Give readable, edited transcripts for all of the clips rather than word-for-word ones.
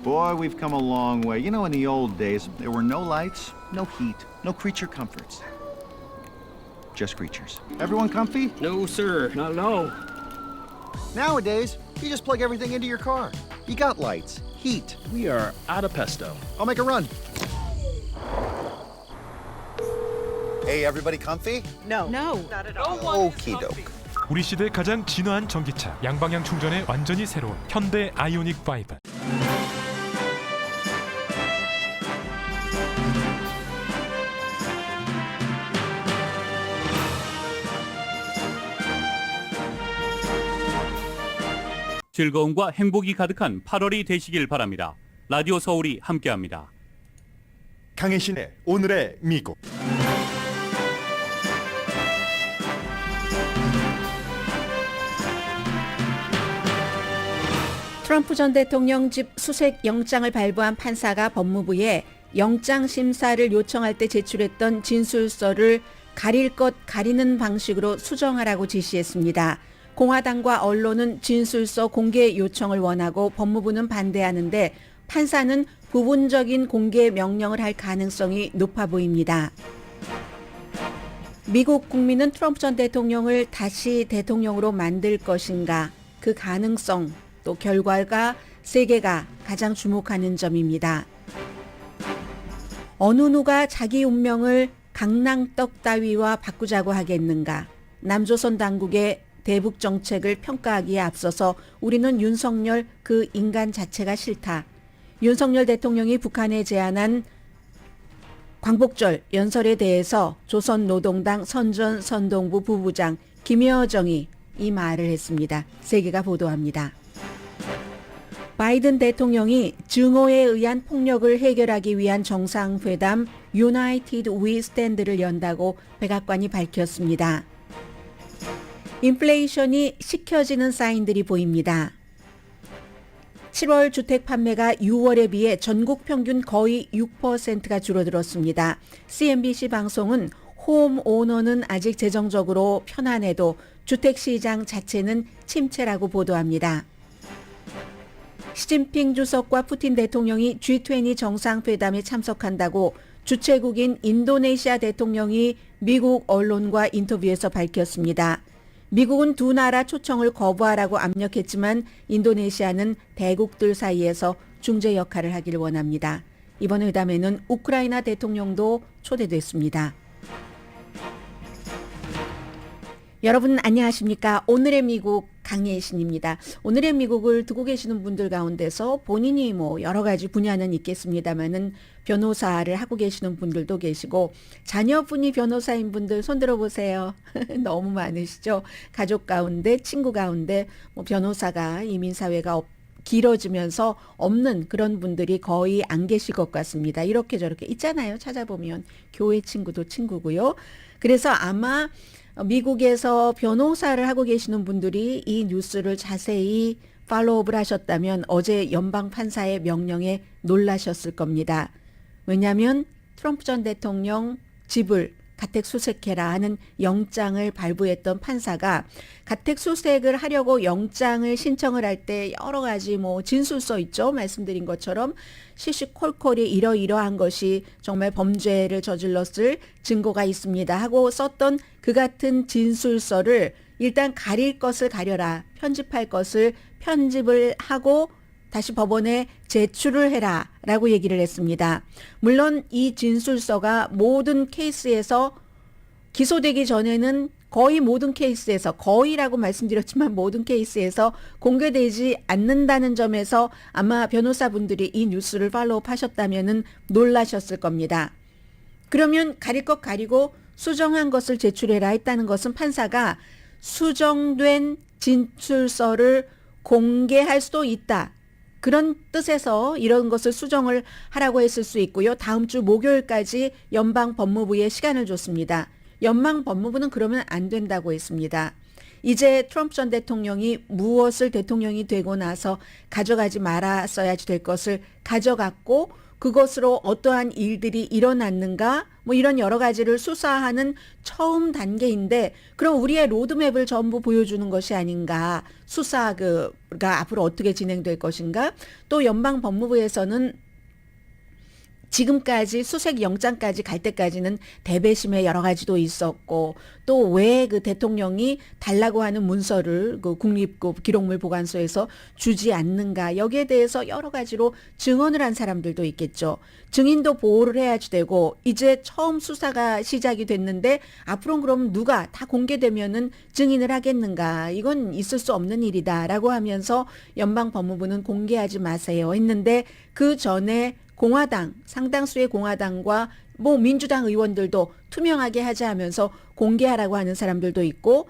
Boy, we've come a long way. You know, in the old days, there were no lights, no heat, no creature comforts. Just creatures. Everyone comfy? No, sir. Not at all. Nowadays, you just plug everything into your car. You got lights, heat. We are out of pesto. I'll make a run. Hey, everybody comfy? No. Okie doke. 우리 시대 가장 진화한 전기차, 양방향 충전에 완전히 새로운 현대 아이오닉 5. 즐거움과 행복이 가득한 8월이 되시길 바랍니다. 라디오 서울이 함께합니다. 강혜신의 오늘의 미국. 트럼프 전 대통령 집 수색 영장을 발부한 판사가 법무부에 영장 심사를 요청할 때 제출했던 진술서를 가릴 것 가리는 방식으로 수정하라고 지시했습니다. 공화당과 언론은 진술서 공개 요청을 원하고 법무부는 반대하는데 판사는 부분적인 공개 명령을 할 가능성이 높아 보입니다. 미국 국민은 트럼프 전 대통령을 다시 대통령으로 만들 것인가? 그 가능성 또 결과가 세계가 가장 주목하는 점입니다. 어느 누가 자기 운명을 강낭떡 따위와 바꾸자고 하겠는가? 남조선 당국의 대북 정책을 평가하기에 앞서서 우리는 윤석열 그 인간 자체가 싫다. 윤석열 대통령이 북한에 제안한 광복절 연설에 대해서 조선노동당 선전선동부 부부장 김여정이 이 말을 했습니다. 세계가 보도합니다. 바이든 대통령이 증오에 의한 폭력을 해결하기 위한 정상회담 United We Stand를 연다고 백악관이 밝혔습니다. 인플레이션이 식혀지는 사인들이 보입니다. 7월 주택 판매가 6월에 비해 전국 평균 거의 6%가 줄어들었습니다. CNBC 방송은 홈오너는 아직 재정적으로 편안해도 주택시장 자체는 침체라고 보도합니다. 시진핑 주석과 푸틴 대통령이 G20 정상회담에 참석한다고 주최국인 인도네시아 대통령이 미국 언론과 인터뷰에서 밝혔습니다. 미국은 두 나라 초청을 거부하라고 압력했지만 인도네시아는 대국들 사이에서 중재 역할을 하길 원합니다. 이번 회담에는 우크라이나 대통령도 초대됐습니다. 여러분 안녕하십니까? 오늘의 미국 강예신입니다. 오늘의 미국을 두고 계시는 분들 가운데서 본인이 여러 가지 분야는 있겠습니다만은 변호사를 하고 계시는 분들도 계시고 자녀분이 변호사인 분들 손 들어보세요. 너무 많으시죠? 가족 가운데 친구 가운데 변호사가 이민사회가 길어지면서 없는 그런 분들이 거의 안 계실 것 같습니다. 이렇게 저렇게 있잖아요. 찾아보면 교회 친구도 친구고요. 그래서 아마 미국에서 변호사를 하고 계시는 분들이 이 뉴스를 자세히 팔로우업을 하셨다면 어제 연방 판사의 명령에 놀라셨을 겁니다. 왜냐하면 트럼프 전 대통령 집을 가택 수색해라 하는 영장을 발부했던 판사가 가택 수색을 하려고 영장을 신청을 할 때 여러 가지 진술서 있죠. 말씀드린 것처럼 시시콜콜이 이러이러한 것이 정말 범죄를 저질렀을 증거가 있습니다 하고 썼던 그 같은 진술서를 일단 가릴 것을 가려라, 편집할 것을 편집을 하고 다시 법원에 제출을 해라 라고 얘기를 했습니다. 물론 이 진술서가 모든 케이스에서 기소되기 전에는 거의 모든 케이스에서, 거의라고 말씀드렸지만 모든 케이스에서 공개되지 않는다는 점에서 아마 변호사분들이 이 뉴스를 팔로우업 하셨다면 놀라셨을 겁니다. 그러면 가릴 것 가리고 수정한 것을 제출해라 했다는 것은 판사가 수정된 진술서를 공개할 수도 있다. 그런 뜻에서 이런 것을 수정을 하라고 했을 수 있고요. 다음 주 목요일까지 연방 법무부에 시간을 줬습니다. 연방 법무부는 그러면 안 된다고 했습니다. 이제 트럼프 전 대통령이 무엇을 대통령이 되고 나서 가져가지 말았어야지 될 것을 가져갔고 그것으로 어떠한 일들이 일어났는가 뭐 이런 여러 가지를 수사하는 처음 단계인데 그럼 우리의 로드맵을 전부 보여주는 것이 아닌가 수사가 앞으로 어떻게 진행될 것인가 또 연방법무부에서는 지금까지 수색 영장까지 갈 때까지는 대배심의 여러 가지도 있었고 또 왜 그 대통령이 달라고 하는 문서를 그 국립기록물 보관소에서 주지 않는가 여기에 대해서 여러 가지로 증언을 한 사람들도 있겠죠. 증인도 보호를 해야지 되고 이제 처음 수사가 시작이 됐는데 앞으로는 그럼 누가 다 공개되면은 증인을 하겠는가 이건 있을 수 없는 일이다라고 하면서 연방법무부는 공개하지 마세요 했는데 그 전에 공화당, 상당수의 공화당과 뭐 민주당 의원들도 투명하게 하자 하면서 공개하라고 하는 사람들도 있고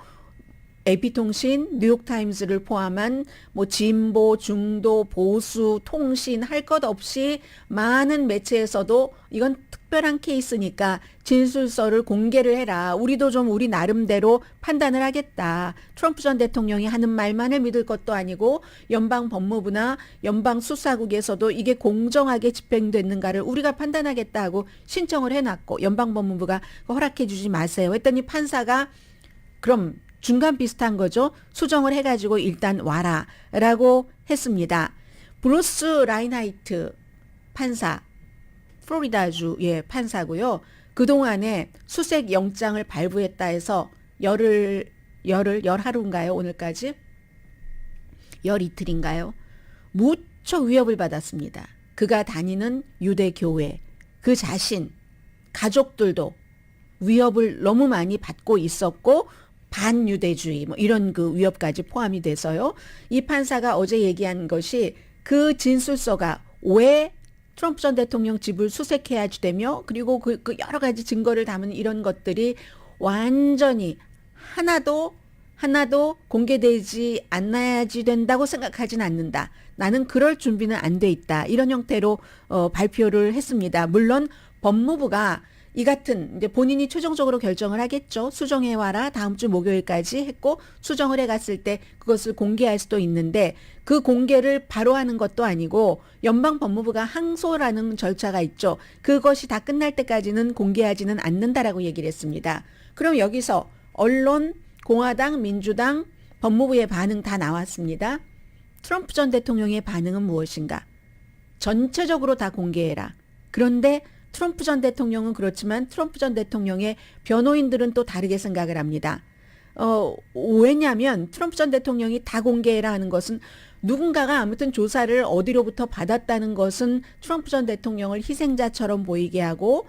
AP통신, 뉴욕타임즈를 포함한 뭐 진보, 중도, 보수, 통신 할 것 없이 많은 매체에서도 이건 특별한 케이스니까 진술서를 공개를 해라. 우리도 좀 우리 나름대로 판단을 하겠다. 트럼프 전 대통령이 하는 말만을 믿을 것도 아니고 연방법무부나 연방수사국에서도 이게 공정하게 집행됐는가를 우리가 판단하겠다 하고 신청을 해놨고 연방법무부가 허락해 주지 마세요. 했더니 판사가 그럼 중간 비슷한 거죠. 수정을 해가지고 일단 와라 라고 했습니다. 브루스 라인하이트 판사, 플로리다주의 판사고요. 그동안에 수색 영장을 발부했다 해서 열하루인가요? 오늘까지? 열이틀인가요? 무척 위협을 받았습니다. 그가 다니는 유대교회, 그 자신, 가족들도 위협을 너무 많이 받고 있었고 반유대주의 뭐 이런 그 위협까지 포함이 돼서요. 이 판사가 어제 얘기한 것이 그 진술서가 왜 트럼프 전 대통령 집을 수색해야지 되며 그리고 그 여러 가지 증거를 담은 이런 것들이 완전히 하나도 공개되지 않아야지 된다고 생각하진 않는다. 나는 그럴 준비는 안 돼 있다. 이런 형태로 발표를 했습니다. 물론 법무부가 이 같은 이제 본인이 최종적으로 결정을 하겠죠. 수정해 와라. 다음 주 목요일까지 했고 수정을 해갔을 때 그것을 공개할 수도 있는데 그 공개를 바로 하는 것도 아니고 연방법무부가 항소라는 절차가 있죠. 그것이 다 끝날 때까지는 공개하지는 않는다라고 얘기를 했습니다. 그럼 여기서 언론, 공화당, 민주당, 법무부의 반응 다 나왔습니다. 트럼프 전 대통령의 반응은 무엇인가? 전체적으로 다 공개해라. 그런데 트럼프 전 대통령은 그렇지만 트럼프 전 대통령의 변호인들은 또 다르게 생각을 합니다. 왜냐하면 트럼프 전 대통령이 다 공개해라 하는 것은 누군가가 아무튼 조사를 어디로부터 받았다는 것은 트럼프 전 대통령을 희생자처럼 보이게 하고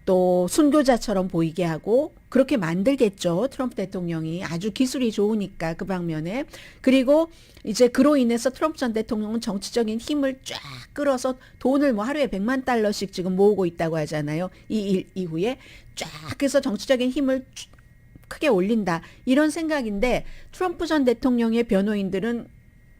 또 순교자처럼 보이게 하고 그렇게 만들겠죠. 트럼프 대통령이 아주 기술이 좋으니까 그 방면에. 그리고 이제 그로 인해서 트럼프 전 대통령은 정치적인 힘을 쫙 끌어서 돈을 뭐 하루에 100만 달러씩 지금 모으고 있다고 하잖아요. 이 일 이후에 쫙 해서 정치적인 힘을 크게 올린다. 이런 생각인데 트럼프 전 대통령의 변호인들은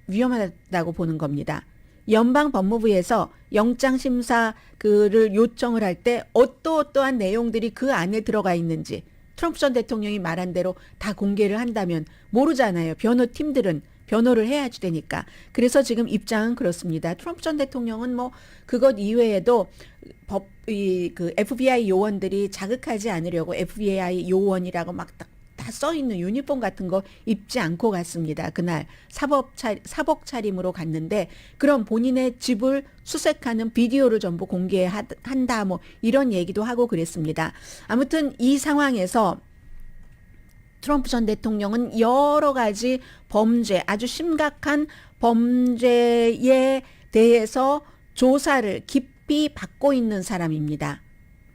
위험하다고 보는 겁니다. 연방법무부에서 영장심사 그를 요청을 할 때 어떠한 내용들이 그 안에 들어가 있는지 트럼프 전 대통령이 말한 대로 다 공개를 한다면 모르잖아요. 변호팀들은 변호를 해야지 되니까. 그래서 지금 입장은 그렇습니다. 트럼프 전 대통령은 뭐 그것 이외에도 그 FBI 요원들이 자극하지 않으려고 FBI 요원이라고 막 다 써있는 유니폼 같은 거 입지 않고 갔습니다. 그날 사복 차림으로 갔는데 그럼 본인의 집을 수색하는 비디오를 전부 공개한다 뭐 이런 얘기도 하고 그랬습니다. 아무튼 이 상황에서 트럼프 전 대통령은 여러 가지 범죄, 아주 심각한 범죄에 대해서 조사를 깊이 받고 있는 사람입니다.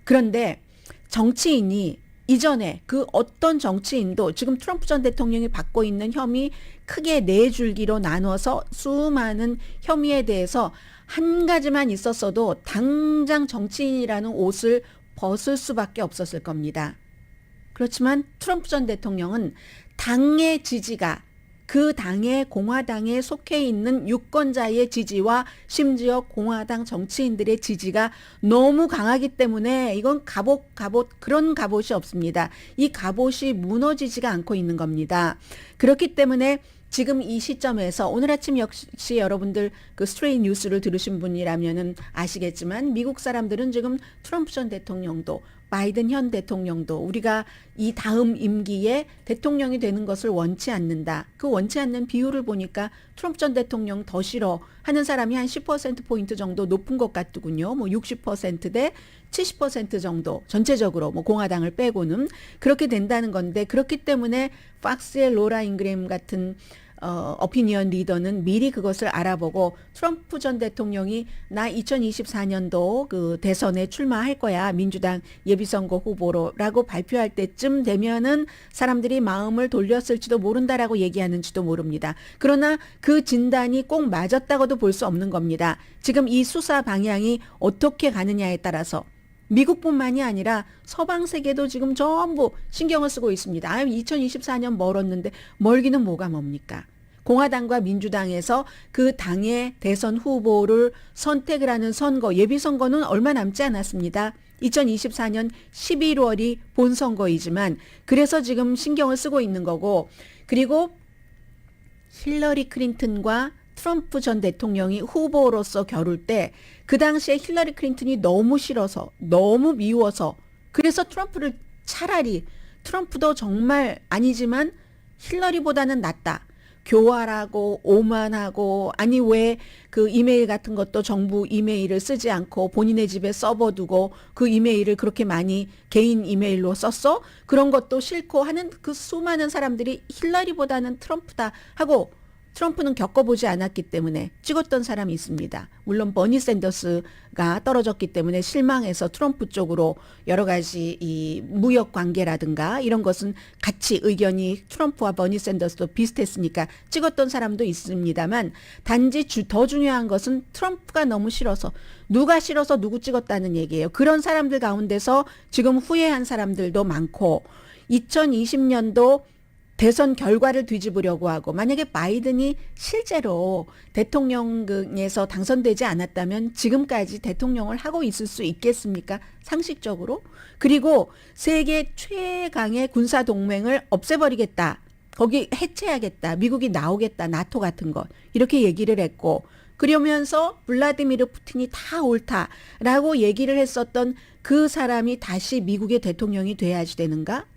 그런데 정치인이 이전에 그 어떤 정치인도 지금 트럼프 전 대통령이 받고 있는 혐의 크게 네 줄기로 나눠서 수많은 혐의에 대해서 한 가지만 있었어도 당장 정치인이라는 옷을 벗을 수밖에 없었을 겁니다. 그렇지만 트럼프 전 대통령은 당의 지지가 그 당의 공화당에 속해 있는 유권자의 지지와 심지어 공화당 정치인들의 지지가 너무 강하기 때문에 이건 그런 갑옷이 없습니다. 이 갑옷이 무너지지가 않고 있는 겁니다. 그렇기 때문에 지금 이 시점에서 오늘 아침 역시 여러분들 그 스트레이 뉴스를 들으신 분이라면은 아시겠지만 미국 사람들은 지금 트럼프 전 대통령도 바이든 현 대통령도 우리가 이 다음 임기에 대통령이 되는 것을 원치 않는다. 그 원치 않는 비율을 보니까 트럼프 전 대통령 더 싫어 하는 사람이 한 10%포인트 정도 높은 것 같더군요. 뭐 60%대 70% 정도 전체적으로 뭐 공화당을 빼고는 그렇게 된다는 건데 그렇기 때문에 팍스의 로라 잉그램 같은 어피니언 리더는 미리 그것을 알아보고 트럼프 전 대통령이 나 2024년도 그 대선에 출마할 거야. 민주당 예비선거 후보로라고 발표할 때쯤 되면은 사람들이 마음을 돌렸을지도 모른다라고 얘기하는지도 모릅니다. 그러나 그 진단이 꼭 맞았다고도 볼 수 없는 겁니다. 지금 이 수사 방향이 어떻게 가느냐에 따라서 미국뿐만이 아니라 서방 세계도 지금 전부 신경을 쓰고 있습니다. 2024년 멀었는데 멀기는 뭐가 뭡니까? 공화당과 민주당에서 그 당의 대선 후보를 선택을 하는 선거, 예비선거는 얼마 남지 않았습니다. 2024년 11월이 본선거이지만 그래서 지금 신경을 쓰고 있는 거고 그리고 힐러리 클린턴과 트럼프 전 대통령이 후보로서 겨룰 때 그 당시에 힐러리 클린턴이 너무 싫어서 너무 미워서 그래서 트럼프를 차라리 트럼프도 정말 아니지만 힐러리보다는 낫다. 교활하고 오만하고 아니 왜 그 이메일 같은 것도 정부 이메일을 쓰지 않고 본인의 집에 서버두고 그 이메일을 그렇게 많이 개인 이메일로 썼어? 그런 것도 싫고 하는 그 수많은 사람들이 힐러리보다는 트럼프다 하고 트럼프는 겪어보지 않았기 때문에 찍었던 사람이 있습니다. 물론 버니 샌더스가 떨어졌기 때문에 실망해서 트럼프 쪽으로 여러 가지 이 무역 관계라든가 이런 것은 같이 의견이 트럼프와 버니 샌더스도 비슷했으니까 찍었던 사람도 있습니다만 단지 더 중요한 것은 트럼프가 너무 싫어서 누가 싫어서 누구 찍었다는 얘기예요. 그런 사람들 가운데서 지금 후회한 사람들도 많고 2020년도 대선 결과를 뒤집으려고 하고 만약에 바이든이 실제로 대통령에서 당선되지 않았다면 지금까지 대통령을 하고 있을 수 있겠습니까? 상식적으로. 그리고 세계 최강의 군사동맹을 없애버리겠다. 거기 해체하겠다. 미국이 나오겠다. 나토 같은 것. 이렇게 얘기를 했고 그러면서 블라디미르 푸틴이 다 옳다라고 얘기를 했었던 그 사람이 다시 미국의 대통령이 돼야지 되는가?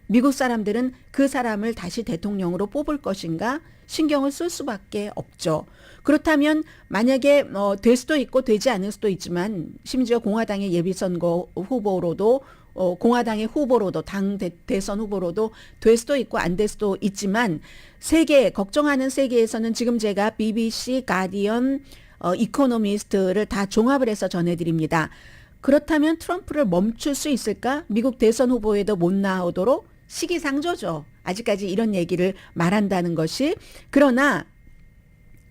미국 사람들은 그 사람을 다시 대통령으로 뽑을 것인가 신경을 쓸 수밖에 없죠. 그렇다면 만약에 될 수도 있고 되지 않을 수도 있지만 심지어 공화당의 예비선거 후보로도 공화당의 후보로도 당 대선 후보로도 될 수도 있고 안 될 수도 있지만 세계 걱정하는 세계에서는 지금 제가 BBC, 가디언, 이코노미스트를 다 종합을 해서 전해드립니다. 그렇다면 트럼프를 멈출 수 있을까? 미국 대선 후보에도 못 나오도록 시기상조죠. 아직까지 이런 얘기를 말한다는 것이. 그러나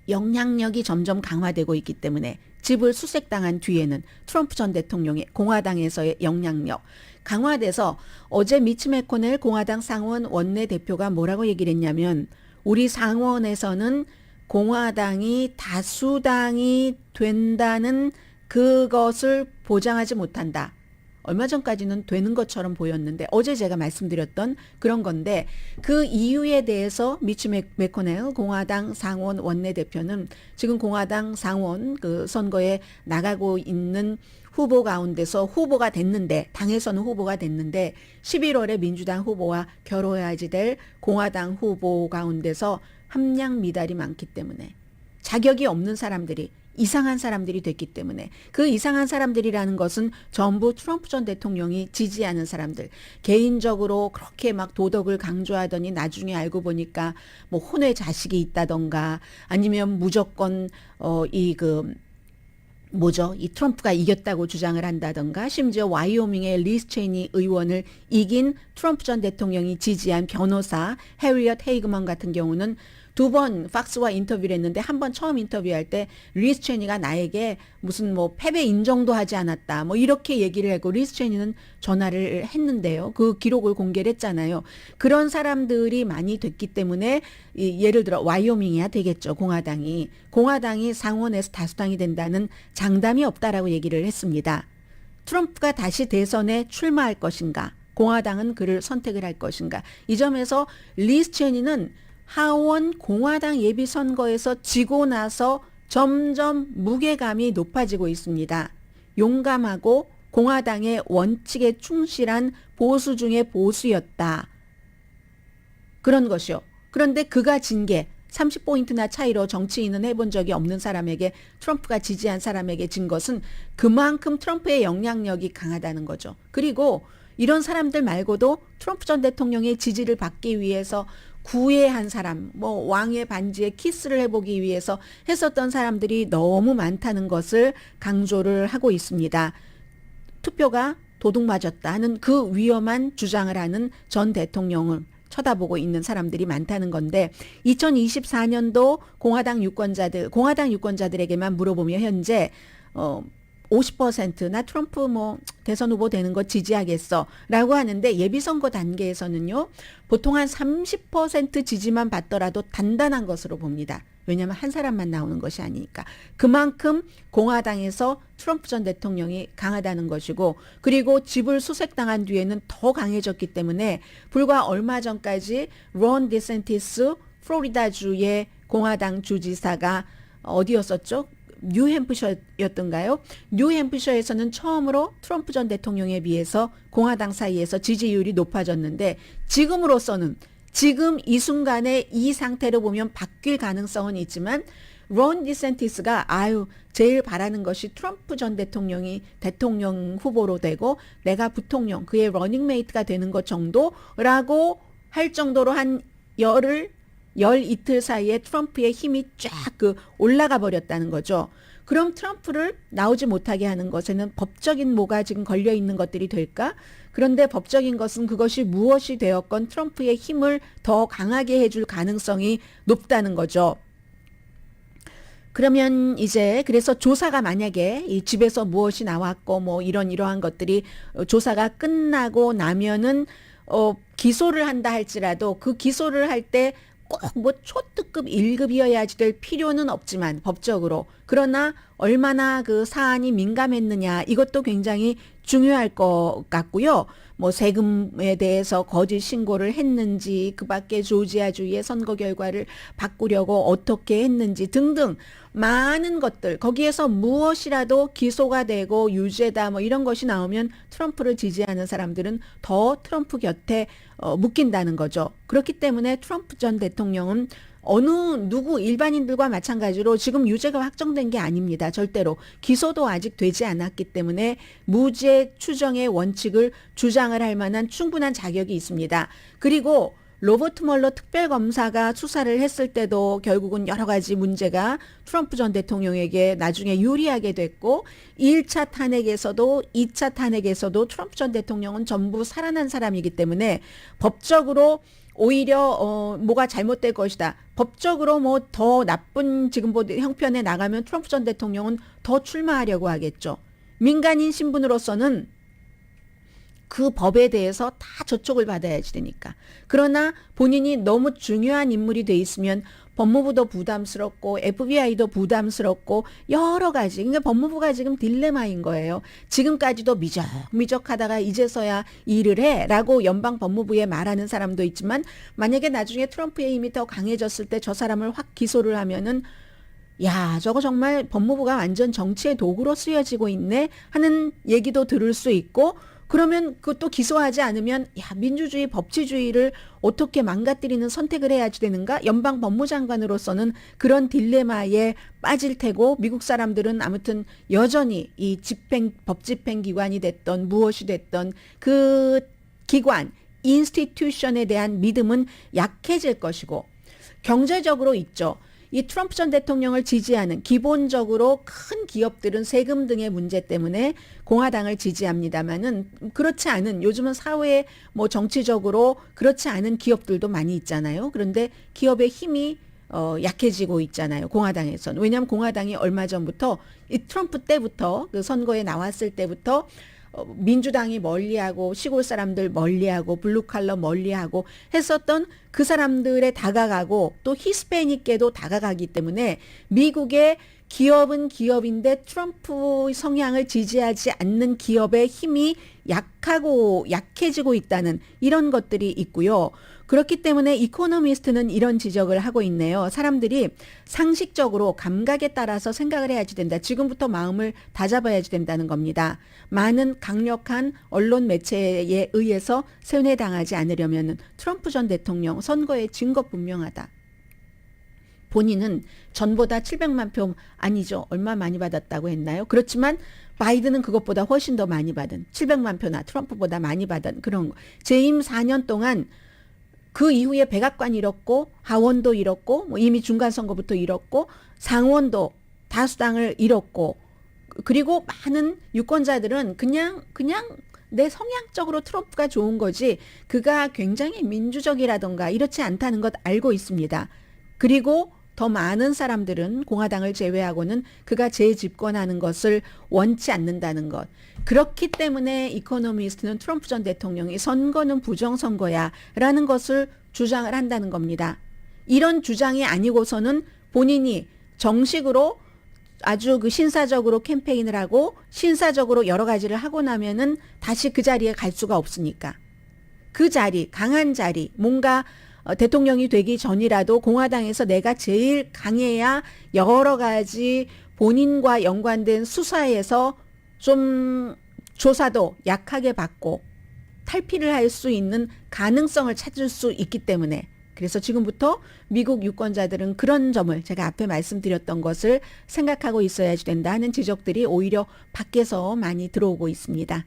영향력이 점점 강화되고 있기 때문에 집을 수색당한 뒤에는 트럼프 전 대통령의 공화당에서의 영향력 강화돼서 어제 미치 매코넬 공화당 상원 원내대표가 뭐라고 얘기를 했냐면 우리 상원에서는 공화당이 다수당이 된다는 그것을 보장하지 못한다. 얼마 전까지는 되는 것처럼 보였는데 어제 제가 말씀드렸던 그런 건데 그 이유에 대해서 미치 매코넬 공화당 상원 원내대표는 지금 공화당 상원 그 선거에 나가고 있는 후보 가운데서 후보가 됐는데 당에서는 후보가 됐는데 11월에 민주당 후보와 겨뤄야지 될 공화당 후보 가운데서 함량 미달이 많기 때문에 자격이 없는 사람들이 이상한 사람들이 됐기 때문에 그 이상한 사람들이라는 것은 전부 트럼프 전 대통령이 지지하는 사람들 개인적으로 그렇게 막 도덕을 강조하더니 나중에 알고 보니까 뭐 혼외 자식이 있다던가 아니면 무조건 이 트럼프가 이겼다고 주장을 한다던가 심지어 와이오밍의 리스 체니 의원을 이긴 트럼프 전 대통령이 지지한 변호사 해리엇 헤이그먼 같은 경우는 2번 팍스와 인터뷰를 했는데 한 번 처음 인터뷰할 때 리스 체니가 나에게 무슨 뭐 패배 인정도 하지 않았다 뭐 이렇게 얘기를 하고 리스 체니는 전화를 했는데요. 그 기록을 공개를 했잖아요. 그런 사람들이 많이 됐기 때문에 예를 들어 와이오밍이야 되겠죠. 공화당이 상원에서 다수당이 된다는 장담이 없다라고 얘기를 했습니다. 트럼프가 다시 대선에 출마할 것인가 공화당은 그를 선택을 할 것인가 이 점에서 리스 체니는 하원 공화당 예비선거에서 지고 나서 점점 무게감이 높아지고 있습니다. 용감하고 공화당의 원칙에 충실한 보수 중의 보수였다. 그런 것이요. 그런데 그가 진 게 30포인트나 차이로 정치인은 해본 적이 없는 사람에게, 트럼프가 지지한 사람에게 진 것은 그만큼 트럼프의 영향력이 강하다는 거죠. 그리고 이런 사람들 말고도 트럼프 전 대통령의 지지를 받기 위해서 구애한 사람, 뭐 왕의 반지에 키스를 해보기 위해서 했었던 사람들이 너무 많다는 것을 강조를 하고 있습니다. 투표가 도둑 맞았다 하는 그 위험한 주장을 하는 전 대통령을 쳐다보고 있는 사람들이 많다는 건데, 2024년도 공화당 유권자들에게만 물어보면 현재 50%나 트럼프 뭐 대선 후보 되는 거 지지하겠어 라고 하는데, 예비선거 단계에서는요 보통 한 30% 지지만 받더라도 단단한 것으로 봅니다. 왜냐하면 한 사람만 나오는 것이 아니니까. 그만큼 공화당에서 트럼프 전 대통령이 강하다는 것이고, 그리고 집을 수색당한 뒤에는 더 강해졌기 때문에 불과 얼마 전까지 론 디센티스 플로리다주의 공화당 주지사가 어디였었죠? 뉴햄프셔였던가요? 뉴햄프셔에서는 처음으로 트럼프 전 대통령에 비해서 공화당 사이에서 지지율이 높아졌는데, 지금으로서는 지금 이 순간에 이 상태로 보면 바뀔 가능성은 있지만, 론 디센티스가 제일 바라는 것이 트럼프 전 대통령이 대통령 후보로 되고 내가 부통령, 그의 러닝메이트가 되는 것 정도라고 할 정도로 한 열 이틀 사이에 트럼프의 힘이 쫙 올라가 버렸다는 거죠. 그럼 트럼프를 나오지 못하게 하는 것에는 법적인 뭐가 지금 걸려 있는 것들이 될까? 그런데 법적인 것은 그것이 무엇이 되었건 트럼프의 힘을 더 강하게 해줄 가능성이 높다는 거죠. 그러면 이제 그래서 조사가 만약에 이 집에서 무엇이 나왔고 뭐 이러한 것들이 조사가 끝나고 나면은 기소를 한다 할지라도 그 기소를 할 때 꼭 뭐 초특급 1급이어야지 될 필요는 없지만 법적으로, 그러나 얼마나 그 사안이 민감했느냐 이것도 굉장히 중요할 것 같고요. 뭐 세금에 대해서 거짓 신고를 했는지, 그 밖에 조지아주의 선거 결과를 바꾸려고 어떻게 했는지 등등 많은 것들, 거기에서 무엇이라도 기소가 되고 유죄다 뭐 이런 것이 나오면 트럼프를 지지하는 사람들은 더 트럼프 곁에 묶인다는 거죠. 그렇기 때문에 트럼프 전 대통령은 누구 일반인들과 마찬가지로 지금 유죄가 확정된 게 아닙니다. 절대로. 기소도 아직 되지 않았기 때문에 무죄 추정의 원칙을 주장을 할 만한 충분한 자격이 있습니다. 그리고 로버트 멀러 특별검사가 수사를 했을 때도 결국은 여러 가지 문제가 트럼프 전 대통령에게 나중에 유리하게 됐고, 1차 탄핵에서도 2차 탄핵에서도 트럼프 전 대통령은 전부 살아난 사람이기 때문에 법적으로 오히려 뭐가 잘못될 것이다, 법적으로 뭐 더 나쁜 지금보다 형편에 나가면 트럼프 전 대통령은 더 출마하려고 하겠죠. 민간인 신분으로서는 그 법에 대해서 다 저촉을 받아야지 되니까. 그러나 본인이 너무 중요한 인물이 돼 있으면 법무부도 부담스럽고 FBI도 부담스럽고 여러 가지. 그러니까 법무부가 지금 딜레마인 거예요. 지금까지도 미적하다가 이제서야 일을 해라고 연방 법무부에 말하는 사람도 있지만, 만약에 나중에 트럼프의 힘이 더 강해졌을 때 저 사람을 확 기소를 하면은 야, 저거 정말 법무부가 완전 정치의 도구로 쓰여지고 있네 하는 얘기도 들을 수 있고, 그러면 그것도 기소하지 않으면 민주주의 법치주의를 어떻게 망가뜨리는 선택을 해야지 되는가? 연방 법무장관으로서는 그런 딜레마에 빠질 테고, 미국 사람들은 아무튼 여전히 이 법집행기관이 됐던 무엇이 됐던 그 기관, 인스티튜션에 대한 믿음은 약해질 것이고, 경제적으로 있죠. 이 트럼프 전 대통령을 지지하는 기본적으로 큰 기업들은 세금 등의 문제 때문에 공화당을 지지합니다만은, 그렇지 않은, 요즘은 사회에 뭐 정치적으로 그렇지 않은 기업들도 많이 있잖아요. 그런데 기업의 힘이 약해지고 있잖아요, 공화당에서는. 왜냐하면 공화당이 얼마 전부터 이 트럼프 때부터 그 선거에 나왔을 때부터 민주당이 멀리하고 시골 사람들 멀리하고 블루칼러 멀리하고 했었던 그 사람들에 다가가고, 또 히스패닉계도 다가가기 때문에 미국의 기업은 기업인데 트럼프 성향을 지지하지 않는 기업의 힘이 약해지고 있다는 이런 것들이 있고요. 그렇기 때문에 이코노미스트는 이런 지적을 하고 있네요. 사람들이 상식적으로 감각에 따라서 생각을 해야지 된다. 지금부터 마음을 다잡아야지 된다는 겁니다. 많은 강력한 언론 매체에 의해서 세뇌당하지 않으려면 트럼프 전 대통령 선거에 진 것 분명하다. 본인은 전보다 700만 표 아니죠. 얼마 많이 받았다고 했나요? 그렇지만 바이든은 그것보다 훨씬 더 많이 받은 700만 표나 트럼프보다 많이 받은 그런 거. 재임 4년 동안 그 이후에 백악관 잃었고 하원도 잃었고 뭐 이미 중간선거부터 잃었고 상원도 다수당을 잃었고 그리고 많은 유권자들은 그냥 내 성향적으로 트럼프가 좋은 거지 그가 굉장히 민주적이라던가 이렇지 않다는 것 알고 있습니다. 그리고 더 많은 사람들은 공화당을 제외하고는 그가 재집권하는 것을 원치 않는다는 것. 그렇기 때문에 이코노미스트는 트럼프 전 대통령이 선거는 부정선거야 라는 것을 주장을 한다는 겁니다. 이런 주장이 아니고서는 본인이 정식으로 아주 그 신사적으로 캠페인을 하고 신사적으로 여러 가지를 하고 나면은 다시 그 자리에 갈 수가 없으니까. 그 자리, 강한 자리, 뭔가 대통령이 되기 전이라도 공화당에서 내가 제일 강해야 여러 가지 본인과 연관된 수사에서 좀 조사도 약하게 받고 탈피를 할 수 있는 가능성을 찾을 수 있기 때문에 그래서 지금부터 미국 유권자들은 그런 점을 제가 앞에 말씀드렸던 것을 생각하고 있어야지 된다 하는 지적들이 오히려 밖에서 많이 들어오고 있습니다.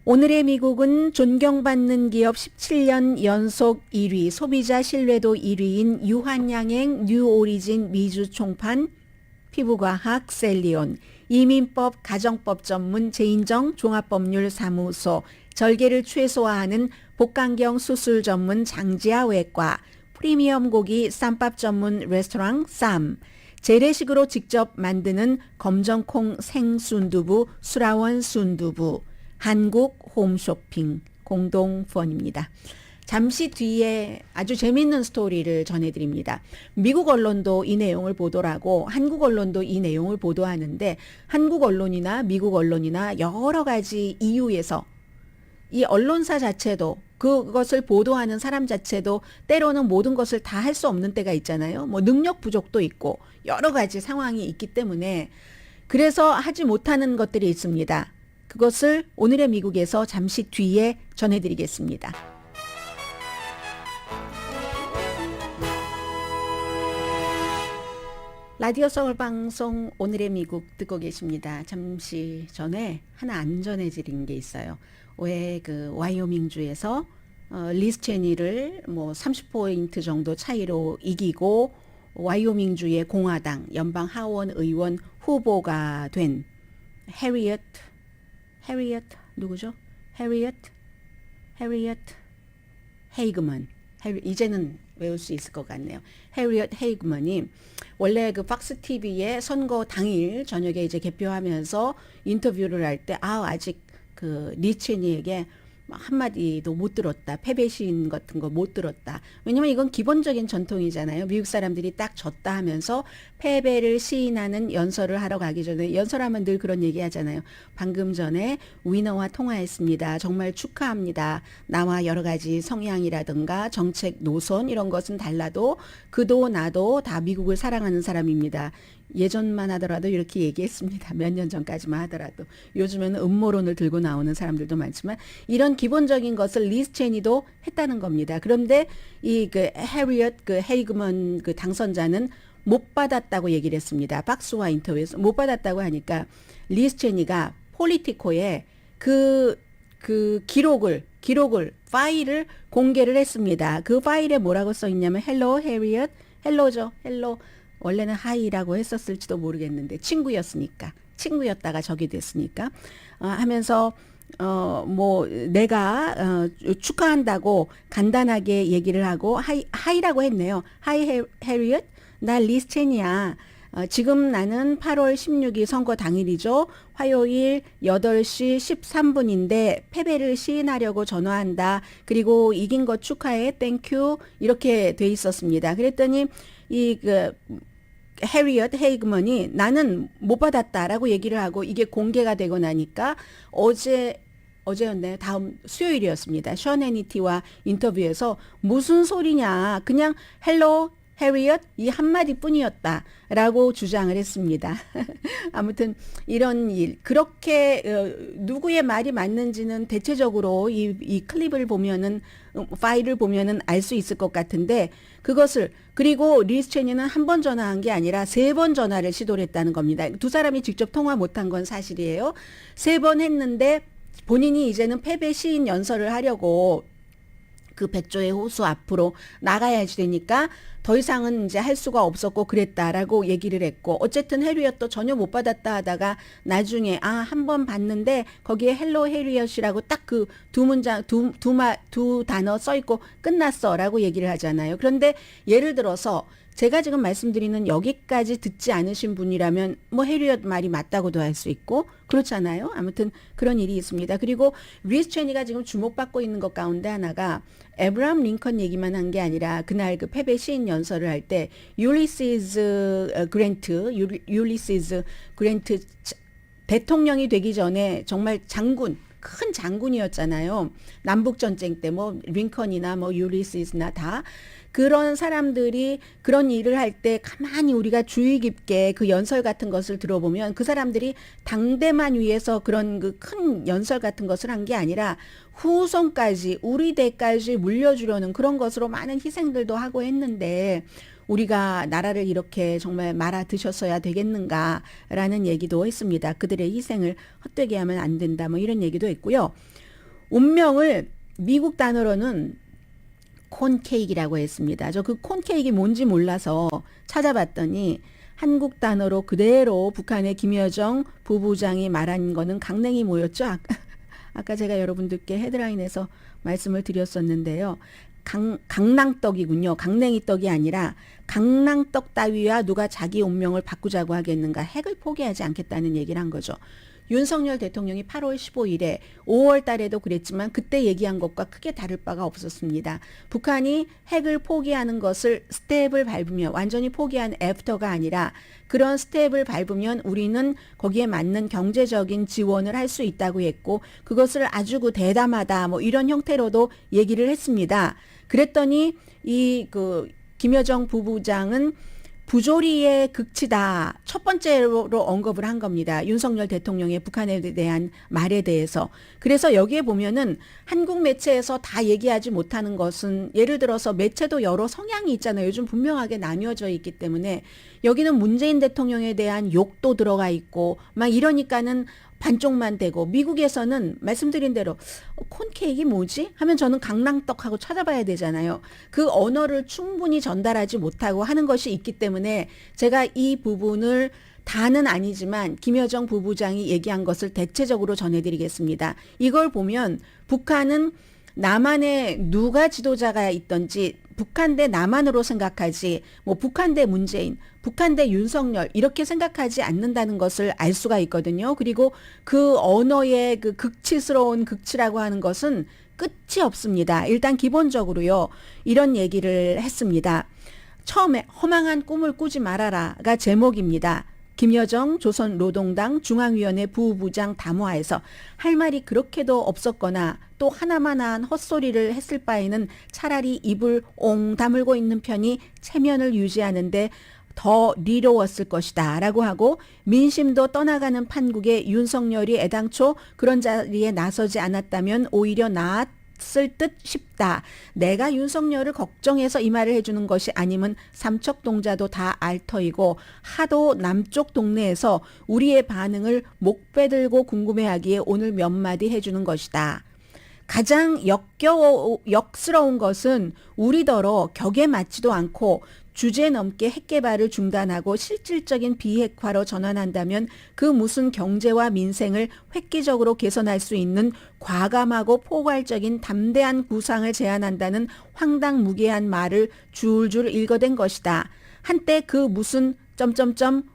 오늘의 미국은 존경받는 기업 17년 연속 1위, 소비자 신뢰도 1위인 유한양행 뉴오리진 미주 총판, 피부과학 셀리온, 이민법 가정법 전문 제인정 종합법률 사무소, 절개를 최소화하는 복강경 수술 전문 장지아 외과, 프리미엄 고기 쌈밥 전문 레스토랑 쌈, 재래식으로 직접 만드는 검정콩 생순두부 수라원 순두부, 한국 홈쇼핑 공동후원입니다. 잠시 뒤에 아주 재미있는 스토리를 전해드립니다. 미국 언론도 이 내용을 보도하고 한국 언론도 이 내용을 보도하는데 한국 언론이나 미국 언론이나 여러 가지 이유에서 이 언론사 자체도 그것을 보도하는 사람 자체도 때로는 모든 것을 다 할 수 없는 때가 있잖아요. 뭐 능력 부족도 있고 여러 가지 상황이 있기 때문에 그래서 하지 못하는 것들이 있습니다. 그것을 오늘의 미국에서 잠시 뒤에 전해드리겠습니다. 라디오 서울 방송 오늘의 미국 듣고 계십니다. 잠시 전에 하나 안 전해드린 게 있어요. 왜 그 와이오밍주에서 리스 체니를 뭐 30포인트 정도 차이로 이기고 와이오밍주의 공화당 연방 하원 의원 후보가 된 해리엇 누구죠? 해리엇 헤이그먼. 이제는 외울 수 있을 것 같네요. 해리엇 헤이그먼이 원래 그 팍스 TV의 선거 당일 저녁에 이제 개표하면서 인터뷰를 할 때 아직 그 리체니에게 한마디도 못 들었다. 패배 시인 같은 거 못 들었다. 왜냐면 이건 기본적인 전통이잖아요. 미국 사람들이 딱 졌다 하면서 패배를 시인하는 연설을 하러 가기 전에 연설하면 늘 그런 얘기 하잖아요. 방금 전에 위너와 통화했습니다. 정말 축하합니다. 나와 여러 가지 성향이라든가 정책 노선 이런 것은 달라도 그도 나도 다 미국을 사랑하는 사람입니다. 예전만 하더라도 이렇게 얘기했습니다. 몇 년 전까지만 하더라도. 요즘에는 음모론을 들고 나오는 사람들도 많지만 이런 기본적인 것을 리스 체니도 했다는 겁니다. 그런데 이 그 해리엇 그 헤이그먼 그 당선자는 못 받았다고 얘기를 했습니다. 박스와 인터뷰에서 못 받았다고 하니까 리스 체니가 폴리티코에 그 기록을 파일을 공개를 했습니다. 그 파일에 뭐라고 써 있냐면 헬로 해리엇 헬로죠. 헬로 원래는 하이라고 했었을지도 모르겠는데 친구였다가 적이 됐으니까 하면서 뭐 내가 축하한다고 간단하게 얘기를 하고 하이라고 했네요. 하이 해리엇 나 리스 체니야. 지금 나는 8월 16일 선거 당일이죠. 화요일 8시 13분인데 패배를 시인하려고 전화한다. 그리고 이긴 것 축하해. 땡큐. 이렇게 돼 있었습니다. 그랬더니 해리엇 헤이그먼이 나는 못 받았다라고 얘기를 하고 이게 공개가 되고 나니까 어제였나요? 다음 수요일이었습니다. 션 해니티와 인터뷰에서 무슨 소리냐. 그냥 헬로 해리엇 이 한마디 뿐이었다라고 주장을 했습니다. 아무튼 이런 일 그렇게 누구의 말이 맞는지는 대체적으로 이 클립을 보면은 파일을 보면은 알 수 있을 것 같은데 그것을 그리고 리스 체니는 한 번 전화한 게 아니라 3번 전화를 시도를 했다는 겁니다. 두 사람이 직접 통화 못한 건 사실이에요. 3번 했는데 본인이 이제는 패배 시인 연설을 하려고 그 백조의 호수 앞으로 나가야지 되니까 더 이상은 이제 할 수가 없었고 그랬다라고 얘기를 했고 어쨌든 해리엇도 전혀 못 받았다 하다가 나중에 한 번 봤는데 거기에 헬로 해리엇이라고 딱 그 두 문장 두 단어 써 있고 끝났어라고 얘기를 하잖아요. 그런데 예를 들어서 제가 지금 말씀드리는 여기까지 듣지 않으신 분이라면 뭐 해리엇 말이 맞다고도 할 수 있고 그렇잖아요. 아무튼 그런 일이 있습니다. 그리고 리스 체니가 지금 주목받고 있는 것 가운데 하나가 에브라함 링컨 얘기만 한 게 아니라 그날 그 패배 시인 연설을 할 때 율리시스 그랜트 대통령이 되기 전에 정말 큰 장군이었잖아요. 남북 전쟁 때 뭐 링컨이나 뭐 율리시스나 다 그런 사람들이 그런 일을 할 때 가만히 우리가 주의 깊게 그 연설 같은 것을 들어보면 그 사람들이 당대만 위해서 그런 그 큰 연설 같은 것을 한 게 아니라 후손까지 우리 대까지 물려주려는 그런 것으로 많은 희생들도 하고 했는데 우리가 나라를 이렇게 정말 말아 드셨어야 되겠는가라는 얘기도 했습니다. 그들의 희생을 헛되게 하면 안 된다 뭐 이런 얘기도 했고요. 운명을 미국 단어로는 콘케이크라고 했습니다. 저 그 콘케이크가 뭔지 몰라서 찾아봤더니 한국 단어로 그대로 북한의 김여정 부부장이 말한 거는 강냉이 뭐였죠? 아까 제가 여러분들께 헤드라인에서 말씀을 드렸었는데요. 강낭떡이군요. 강냉이 떡이 아니라 강낭떡 따위와 누가 자기 운명을 바꾸자고 하겠는가. 핵을 포기하지 않겠다는 얘기를 한 거죠. 윤석열 대통령이 8월 15일에 5월 달에도 그랬지만 그때 얘기한 것과 크게 다를 바가 없었습니다. 북한이 핵을 포기하는 것을 스텝을 밟으면 완전히 포기한 애프터가 아니라 그런 스텝을 밟으면 우리는 거기에 맞는 경제적인 지원을 할 수 있다고 했고 그것을 아주 대담하다 뭐 이런 형태로도 얘기를 했습니다. 그랬더니 김여정 부부장은 부조리의 극치다. 첫 번째로 언급을 한 겁니다. 윤석열 대통령의 북한에 대한 말에 대해서. 그래서 여기에 보면은 한국 매체에서 다 얘기하지 못하는 것은 예를 들어서 매체도 여러 성향이 있잖아요. 요즘 분명하게 나뉘어져 있기 때문에 여기는 문재인 대통령에 대한 욕도 들어가 있고 막 이러니까는 반쪽만 되고 미국에서는 말씀드린 대로 콘케이크 뭐지? 하면 저는 강낭떡하고 찾아봐야 되잖아요. 그 언어를 충분히 전달하지 못하고 하는 것이 있기 때문에 제가 이 부분을 다는 아니지만 김여정 부부장이 얘기한 것을 대체적으로 전해드리겠습니다. 이걸 보면 북한은 남한에 누가 지도자가 있든지 북한 대 남한으로 생각하지 뭐 북한 대 문재인, 북한 대 윤석열 이렇게 생각하지 않는다는 것을 알 수가 있거든요. 그리고 그 언어의 그 극치스러운 극치라고 하는 것은 끝이 없습니다. 일단 기본적으로요. 이런 얘기를 했습니다. 처음에 허망한 꿈을 꾸지 말아라가 제목입니다. 김여정 조선노동당 중앙위원회 부부장 담화에서 할 말이 그렇게도 없었거나 또 하나만한 헛소리를 했을 바에는 차라리 입을 옹 다물고 있는 편이 체면을 유지하는데 더 리로웠을 것이다 라고 하고 민심도 떠나가는 판국에 윤석열이 애당초 그런 자리에 나서지 않았다면 오히려 나았을 듯 싶다. 내가 윤석열을 걱정해서 이 말을 해주는 것이 아니면 삼척동자도 다 알 터이고 하도 남쪽 동네에서 우리의 반응을 목 빼들고 궁금해하기에 오늘 몇 마디 해주는 것이다. 가장 역스러운 것은 우리더러 격에 맞지도 않고 주제 넘게 핵 개발을 중단하고 실질적인 비핵화로 전환한다면 그 무슨 경제와 민생을 획기적으로 개선할 수 있는 과감하고 포괄적인 담대한 구상을 제안한다는 황당무계한 말을 줄줄 읽어댄 것이다. 한때 그 무슨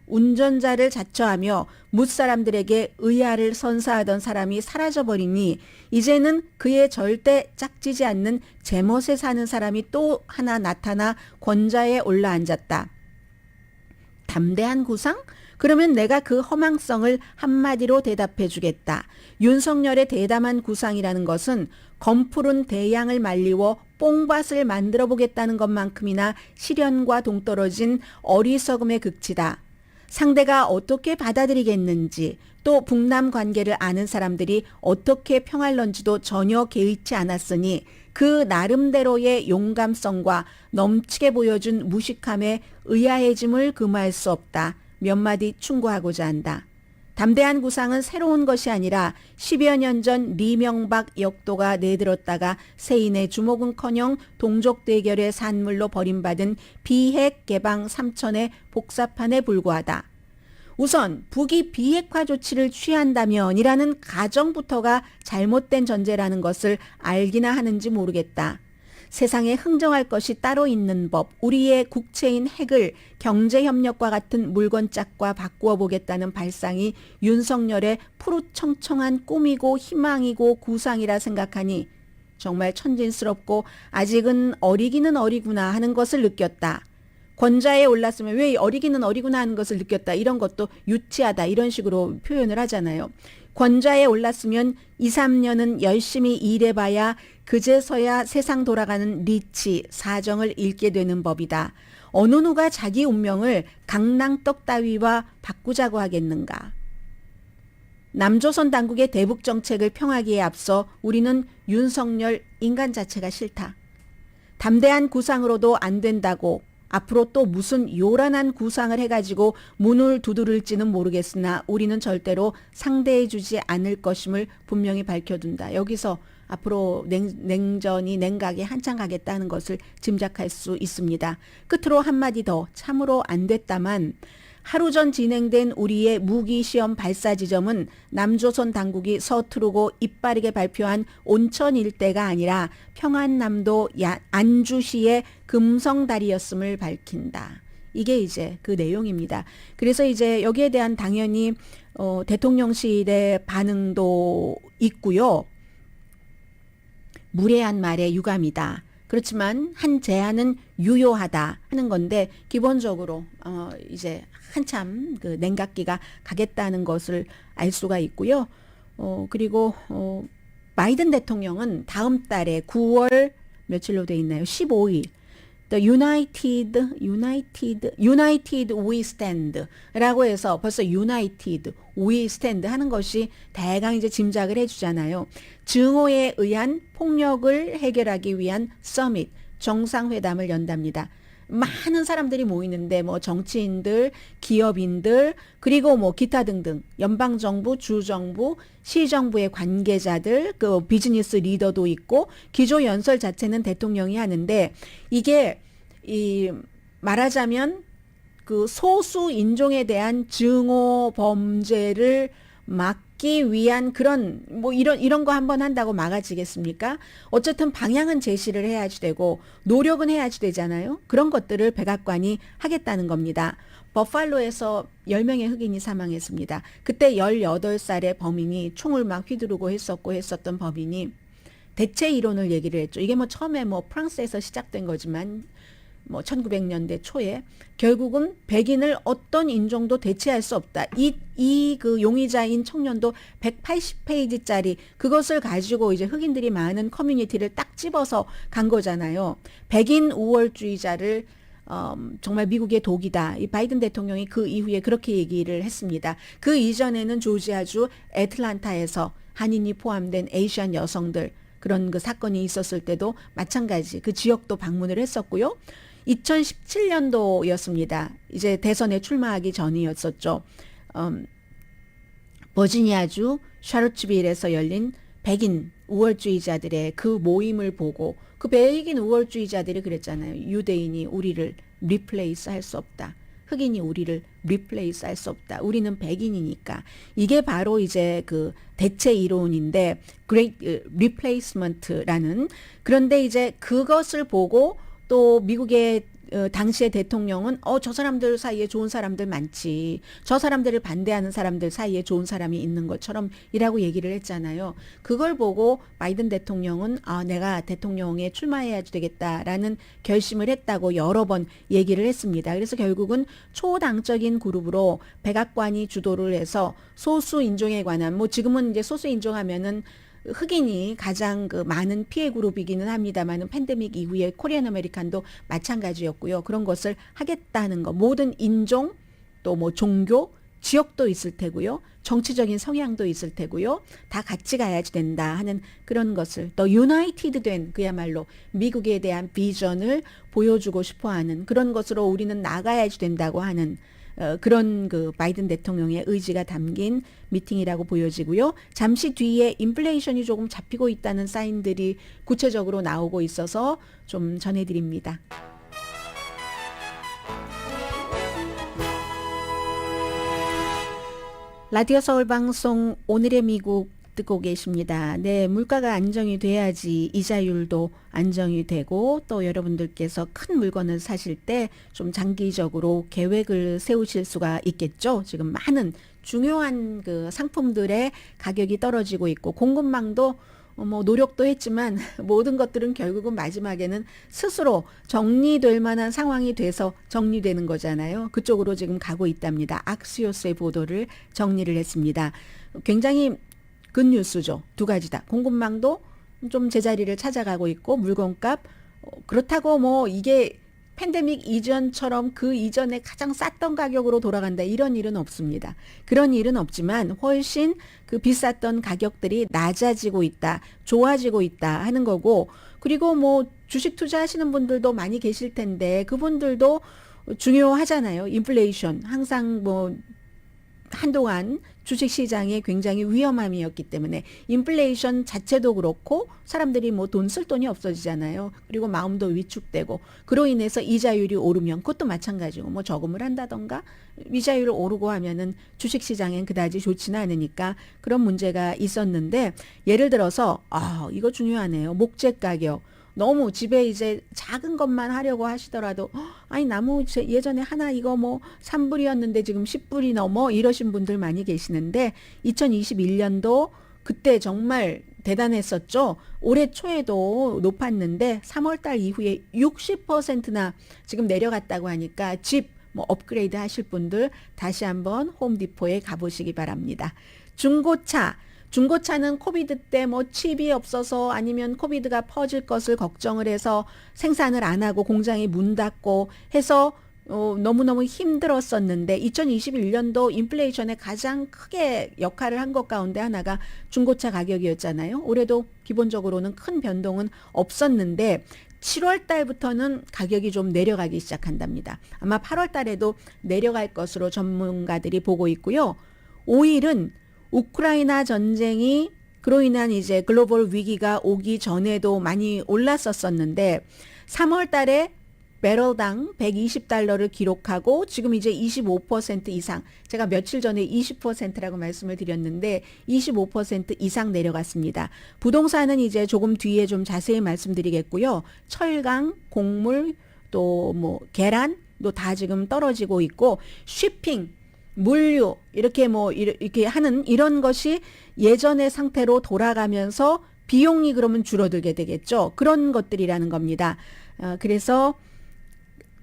운전자를 자처하며 무사람들에게 의아를 선사하던 사람이 사라져버리니 이제는 그의 절대 짝지지 않는 제멋에 사는 사람이 또 하나 나타나 권좌에 올라앉았다. 담대한 구상? 그러면 내가 그 허망성을 한마디로 대답해 주겠다. 윤석열의 대담한 구상이라는 것은 검푸른 대양을 말리워 뽕밭을 만들어 보겠다는 것만큼이나 실현과 동떨어진 어리석음의 극치다. 상대가 어떻게 받아들이겠는지, 또 북남 관계를 아는 사람들이 어떻게 평할런지도 전혀 개의치 않았으니 그 나름대로의 용감성과 넘치게 보여준 무식함에 의아해짐을 금할 수 없다. 몇 마디 충고하고자 한다. 담대한 구상은 새로운 것이 아니라 10여 년 전 리명박 역도가 내들었다가 세인의 주목은커녕 동족 대결의 산물로 버림받은 비핵 개방 3천의 복사판에 불과하다. 우선 북이 비핵화 조치를 취한다면이라는 가정부터가 잘못된 전제라는 것을 알기나 하는지 모르겠다. 세상에 흥정할 것이 따로 있는 법, 우리의 국채인 핵을 경제협력과 같은 물건짝과 바꾸어 보겠다는 발상이 윤석열의 푸릇청청한 꿈이고 희망이고 구상이라 생각하니 정말 천진스럽고 아직은 어리기는 어리구나 하는 것을 느꼈다. 권좌에 올랐으면 왜 어리기는 어리구나 하는 것을 느꼈다. 이런 것도 유치하다. 이런 식으로 표현을 하잖아요. 권좌에 올랐으면 2, 3년은 열심히 일해봐야 그제서야 세상 돌아가는 리치, 사정을 읽게 되는 법이다. 어느 누가 자기 운명을 강낭떡 따위와 바꾸자고 하겠는가. 남조선 당국의 대북 정책을 평하기에 앞서 우리는 윤석열 인간 자체가 싫다. 담대한 구상으로도 안 된다고 앞으로 또 무슨 요란한 구상을 해가지고 문을 두드릴지는 모르겠으나 우리는 절대로 상대해주지 않을 것임을 분명히 밝혀둔다. 여기서 앞으로 냉전이 냉각에 한참 가겠다는 것을 짐작할 수 있습니다. 끝으로 한마디 더, 참으로 안 됐다만 하루 전 진행된 우리의 무기시험 발사 지점은 남조선 당국이 서투르고 이빠르게 발표한 온천 일대가 아니라 평안남도 안주시의 금성다리였음을 밝힌다. 이게 이제 그 내용입니다. 그래서 이제 여기에 대한 당연히 대통령실의 반응도 있고요. 무례한 말에 유감이다. 그렇지만 한 제안은 유효하다 하는 건데 기본적으로 이제 한참 그 냉각기가 가겠다는 것을 알 수가 있고요. 그리고 바이든 대통령은 다음 달에 9월 며칠로 돼 있나요? 15일. The United We Stand라고 해서 벌써 United We Stand 하는 것이 대강 이제 짐작을 해주잖아요. 증오에 의한 폭력을 해결하기 위한 서밋, 정상회담을 연답니다. 많은 사람들이 모이는데 뭐 정치인들, 기업인들, 그리고 뭐 기타 등등 연방정부, 주정부, 시정부의 관계자들, 그 비즈니스 리더도 있고 기조 연설 자체는 대통령이 하는데 이게 말하자면 그 소수 인종에 대한 증오 범죄를 막기 위한 그런 뭐 이런 거 한번 한다고 막아지겠습니까? 어쨌든 방향은 제시를 해야지 되고 노력은 해야지 되잖아요. 그런 것들을 백악관이 하겠다는 겁니다. 버팔로에서 10명의 흑인이 사망했습니다. 그때 18살의 범인이 총을 막 휘두르고 했었던 범인이 대체 이론을 얘기를 했죠. 이게 뭐 처음에 뭐 프랑스에서 시작된 거지만 뭐 1900년대 초에 결국은 백인을 어떤 인종도 대체할 수 없다. 이 그 용의자인 청년도 180페이지짜리 그것을 가지고 이제 흑인들이 많은 커뮤니티를 딱 집어서 간 거잖아요. 백인 우월주의자를 정말 미국의 독이다. 이 바이든 대통령이 그 이후에 그렇게 얘기를 했습니다. 그 이전에는 조지아주 애틀란타에서 한인이 포함된 아시안 여성들 그런 그 사건이 있었을 때도 마찬가지 그 지역도 방문을 했었고요. 2017년도였습니다. 이제 대선에 출마하기 전이었었죠. 버지니아주 샤르츠빌에서 열린 백인 우월주의자들의 그 모임을 보고 그 백인 우월주의자들이 그랬잖아요. 유대인이 우리를 리플레이스 할 수 없다. 흑인이 우리를 리플레이스 할 수 없다. 우리는 백인이니까. 이게 바로 이제 그 대체 이론인데 Great Replacement라는 그런데 이제 그것을 보고 또 미국의 당시의 대통령은 저 사람들 사이에 좋은 사람들 많지. 저 사람들을 반대하는 사람들 사이에 좋은 사람이 있는 것처럼 이라고 얘기를 했잖아요. 그걸 보고 바이든 대통령은 내가 대통령에 출마해야 되겠다라는 결심을 했다고 여러 번 얘기를 했습니다. 그래서 결국은 초당적인 그룹으로 백악관이 주도를 해서 소수 인종에 관한 지금은 이제 소수 인종하면은 흑인이 가장 많은 피해 그룹이기는 합니다만은 팬데믹 이후에 코리안 아메리칸도 마찬가지였고요. 그런 것을 하겠다는 거. 모든 인종 또 종교 지역도 있을 테고요. 정치적인 성향도 있을 테고요. 다 같이 가야지 된다 하는 그런 것을 더 유나이티드 된 그야말로 미국에 대한 비전을 보여주고 싶어하는 그런 것으로 우리는 나가야지 된다고 하는 그런 바이든 대통령의 의지가 담긴 미팅이라고 보여지고요. 잠시 뒤에 인플레이션이 조금 잡히고 있다는 사인들이 구체적으로 나오고 있어서 좀 전해드립니다. 라디오 서울 방송 오늘의 미국 듣고 계십니다. 네, 물가가 안정이 돼야지 이자율도 안정이 되고 또 여러분들께서 큰 물건을 사실 때 좀 장기적으로 계획을 세우실 수가 있겠죠. 지금 많은 중요한 상품들의 가격이 떨어지고 있고 공급망도 노력도 했지만 모든 것들은 결국은 마지막에는 스스로 정리될 만한 상황이 돼서 정리되는 거잖아요. 그쪽으로 지금 가고 있답니다. 악시오스의 보도를 정리를 했습니다. 굉장히 굿뉴스죠. 두 가지다. 공급망도 좀 제자리를 찾아가고 있고 물건값 그렇다고 이게 팬데믹 이전처럼 그 이전에 가장 쌌던 가격으로 돌아간다 이런 일은 없습니다. 그런 일은 없지만 훨씬 비쌌던 가격들이 낮아지고 있다, 좋아지고 있다 하는 거고 그리고 주식 투자하시는 분들도 많이 계실 텐데 그분들도 중요하잖아요. 인플레이션 항상 한동안 주식시장에 굉장히 위험함이었기 때문에 인플레이션 자체도 그렇고 사람들이 돈 쓸 돈이 없어지잖아요. 그리고 마음도 위축되고 그로 인해서 이자율이 오르면 그것도 마찬가지고 저금을 한다던가 이자율이 오르고 하면은 주식시장엔 그다지 좋지는 않으니까 그런 문제가 있었는데 예를 들어서 이거 중요하네요. 목재 가격. 너무 집에 이제 작은 것만 하려고 하시더라도 아니 나무 예전에 하나 이거 3불이었는데 지금 10불이 넘어 이러신 분들 많이 계시는데 2021년도 그때 정말 대단했었죠. 올해 초에도 높았는데 3월 달 이후에 60%나 지금 내려갔다고 하니까 집 업그레이드 하실 분들 다시 한번 홈디포에 가보시기 바랍니다. 중고차는 코비드 때 칩이 없어서 아니면 코비드가 퍼질 것을 걱정을 해서 생산을 안 하고 공장이 문 닫고 해서 너무너무 힘들었었는데 2021년도 인플레이션에 가장 크게 역할을 한 것 가운데 하나가 중고차 가격이었잖아요. 올해도 기본적으로는 큰 변동은 없었는데 7월 달부터는 가격이 좀 내려가기 시작한답니다. 아마 8월 달에도 내려갈 것으로 전문가들이 보고 있고요. 5일은 우크라이나 전쟁이 그로 인한 이제 글로벌 위기가 오기 전에도 많이 올랐었었는데 3월 달에 배럴당 120달러를 기록하고 지금 이제 25% 이상 제가 며칠 전에 20%라고 말씀을 드렸는데 25% 이상 내려갔습니다. 부동산은 이제 조금 뒤에 좀 자세히 말씀드리겠고요. 철강, 곡물 또 계란도 다 지금 떨어지고 있고 쉬핑 물류 이렇게 이렇게 하는 이런 것이 예전의 상태로 돌아가면서 비용이 그러면 줄어들게 되겠죠. 그런 것들이라는 겁니다. 그래서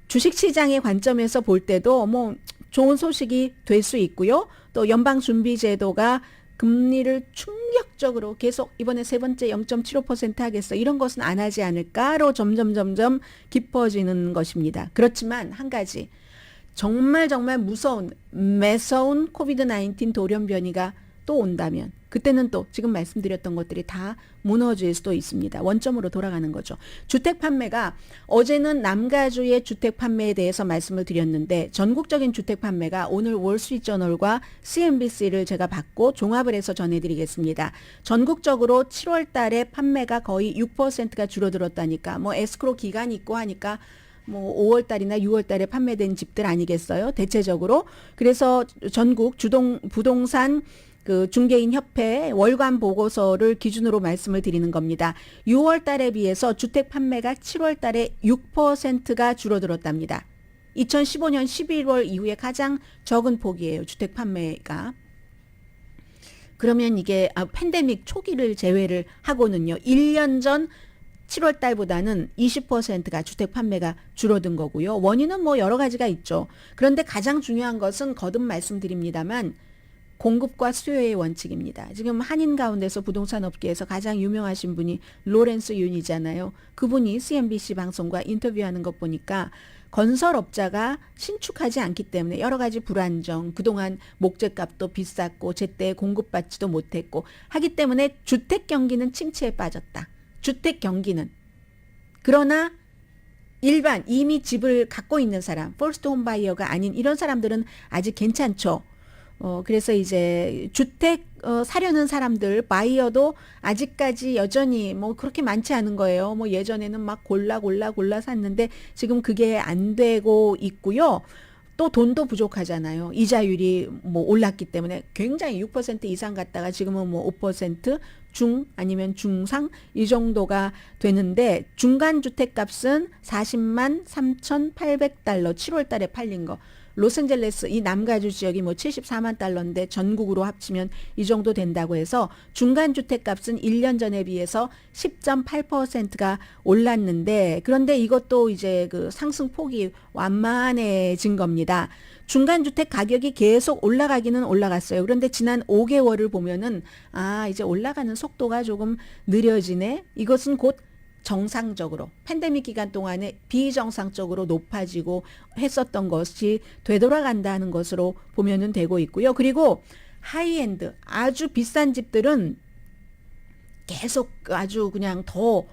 주식시장의 관점에서 볼 때도 좋은 소식이 될 수 있고요. 또 연방준비제도가 금리를 충격적으로 계속 이번에 세 번째 0.75% 하겠어. 이런 것은 안 하지 않을까로 점점 깊어지는 것입니다. 그렇지만 한 가지. 정말 무서운 매서운 코비드-19 돌연변이가 또 온다면 그때는 또 지금 말씀드렸던 것들이 다 무너질 수도 있습니다. 원점으로 돌아가는 거죠. 주택 판매가 어제는 남가주의 주택 판매에 대해서 말씀을 드렸는데 전국적인 주택 판매가 오늘 월스트리트저널과 CNBC를 제가 받고 종합을 해서 전해드리겠습니다. 전국적으로 7월 달에 판매가 거의 6%가 줄어들었다니까 에스크로 기간이 있고 하니까 5월 달이나 6월 달에 판매된 집들 아니겠어요? 대체적으로. 그래서 전국 부동산 그 중개인 협회 월간 보고서를 기준으로 말씀을 드리는 겁니다. 6월 달에 비해서 주택 판매가 7월 달에 6%가 줄어들었답니다. 2015년 11월 이후에 가장 적은 폭이에요. 주택 판매가. 그러면 이게 팬데믹 초기를 제외를 하고는요. 1년 전 7월 달보다는 20%가 주택 판매가 줄어든 거고요. 원인은 뭐 여러 가지가 있죠. 그런데 가장 중요한 것은 거듭 말씀드립니다만 공급과 수요의 원칙입니다. 지금 한인 가운데서 부동산 업계에서 가장 유명하신 분이 로렌스 윤이잖아요. 그분이 CNBC 방송과 인터뷰하는 것 보니까 건설업자가 신축하지 않기 때문에 여러 가지 불안정, 그동안 목재값도 비쌌고 제때 공급받지도 못했고 하기 때문에 주택 경기는 침체에 빠졌다. 주택 경기는. 그러나 일반 이미 집을 갖고 있는 사람, 퍼스트 홈 바이어가 아닌 이런 사람들은 아직 괜찮죠. 그래서 이제 주택 사려는 사람들 바이어도 아직까지 여전히 뭐 그렇게 많지 않은 거예요. 뭐 예전에는 막 골라 샀는데 지금 그게 안 되고 있고요. 또 돈도 부족하잖아요. 이자율이 뭐 올랐기 때문에 굉장히 6% 이상 갔다가 지금은 뭐 5% 중 아니면 중상 이 정도가 되는데 중간 주택값은 40만 3,800달러 7월 달에 팔린 거. 로스앤젤레스 이 남가주 지역이 뭐 74만 달러인데 전국으로 합치면 이 정도 된다고 해서 중간 주택값은 1년 전에 비해서 10.8%가 올랐는데 그런데 이것도 이제 그 상승폭이 완만해진 겁니다. 중간 주택 가격이 계속 올라가기는 올라갔어요. 그런데 지난 5개월을 보면은 이제 올라가는 속도가 조금 느려지네. 이것은 곧 정상적으로 팬데믹 기간 동안에 비정상적으로 높아지고 했었던 것이 되돌아간다는 것으로 보면은 되고 있고요. 그리고 하이엔드 아주 비싼 집들은 계속 아주 그냥 더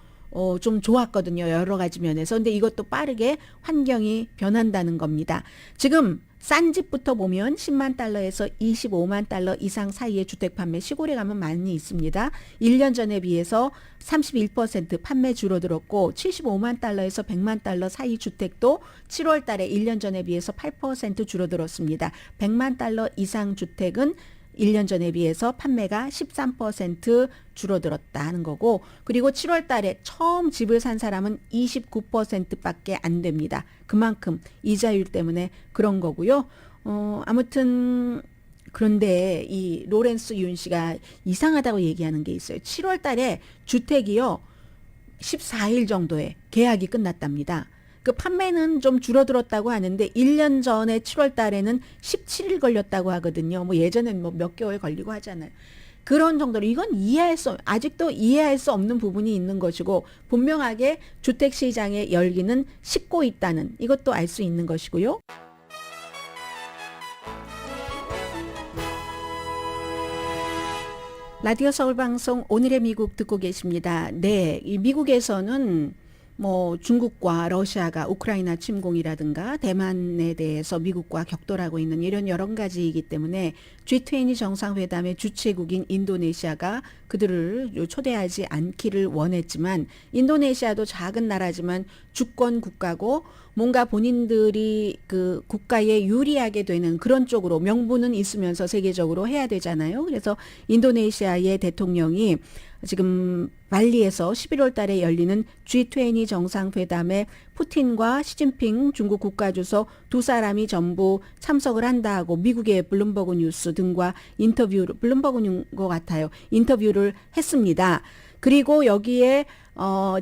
좀 좋았거든요. 여러 가지 면에서. 근데 이것도 빠르게 환경이 변한다는 겁니다. 지금 싼 집부터 보면 10만 달러에서 25만 달러 이상 사이의 주택 판매 시골에 가면 많이 있습니다. 1년 전에 비해서 31% 판매 줄어들었고 75만 달러에서 100만 달러 사이 주택도 7월 달에 1년 전에 비해서 8% 줄어들었습니다. 100만 달러 이상 주택은 1년 전에 비해서 판매가 13% 줄어들었다는 거고 그리고 7월 달에 처음 집을 산 사람은 29%밖에 안 됩니다. 그만큼 이자율 때문에 그런 거고요. 아무튼 그런데 이 로렌스 윤 씨가 이상하다고 얘기하는 게 있어요. 7월 달에 주택이요. 14일 정도에 계약이 끝났답니다. 그 판매는 좀 줄어들었다고 하는데 1년 전에 7월 달에는 17일 걸렸다고 하거든요. 뭐 예전엔 뭐 몇 개월 걸리고 하잖아요. 그런 정도로 이건 아직도 이해할 수 없는 부분이 있는 것이고 분명하게 주택 시장의 열기는 식고 있다는 이것도 알 수 있는 것이고요. 라디오 서울방송 오늘의 미국 듣고 계십니다. 네, 이 미국에서는 뭐 중국과 러시아가 우크라이나 침공이라든가 대만에 대해서 미국과 격돌하고 있는 이런 여러 가지이기 때문에 G20 정상회담의 주최국인 인도네시아가 그들을 초대하지 않기를 원했지만 인도네시아도 작은 나라지만 주권 국가고 뭔가 본인들이 그 국가에 유리하게 되는 그런 쪽으로 명분은 있으면서 세계적으로 해야 되잖아요. 그래서 인도네시아의 대통령이 지금 발리에서 11월 달에 열리는 G20 정상회담에 푸틴과 시진핑 중국 국가주석 두 사람이 전부 참석을 한다 하고 미국의 블룸버그 뉴스 등과 블룸버그인 것 같아요. 인터뷰를 했습니다. 그리고 여기에